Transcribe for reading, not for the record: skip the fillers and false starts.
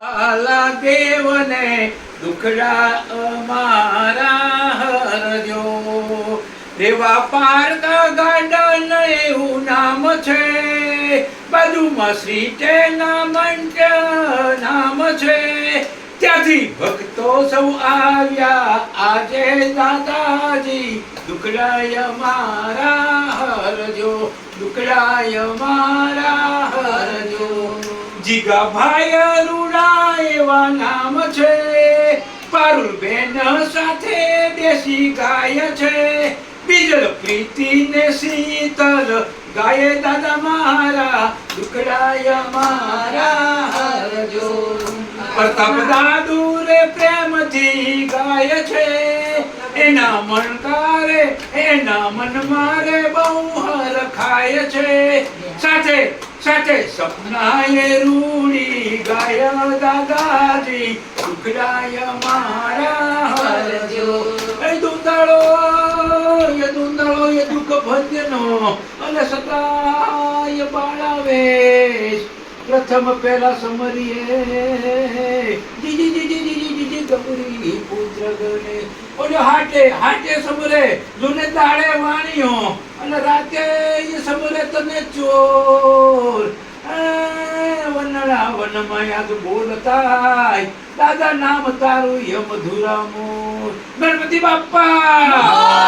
આલા દેવને દુખડા અમારા હરજો રેવા પારકા ગાર્ડન એવું નામ છે બાજુમાં શ્રી મંચ નામ છે ત્યાંથી ભક્તો સૌ આવ્યા આજે દાદાજી દુખડાય મારા હરજો દુખડાય મારા હરજો જીગાભાઈ રૂડા એવા નામ છે પારુલ બેન સાથે દેશી ગાય છે બીજલ પ્રીતિ ને શીતલ ગાય દાદા મારા દુખડાય મારા હરજો પ્રતાપ દાદુ રે પ્રેમથી ગાય છે એના મણકારે એના મન મારે બહુ હર ખાય છે સાથે સાથે સપનાએ રૂડી ગાય દાદાજી દુખડાય મારા હરજો એ દુંદાળો એ દુઃખ ભંજનો અને સતાય બાળાવેશ પ્રથમ પેલા સમરીએ જી ગબરી પુત્ર ગણે ઓલો હાટે સમરે જોને દાડે વાણિયો અને રાતે એ સમરે તને ચોર વનડા વનમાં યાદ બોલતાય દાદા નામ તારું ય મધુરામો ગણપતિ બાપ્પા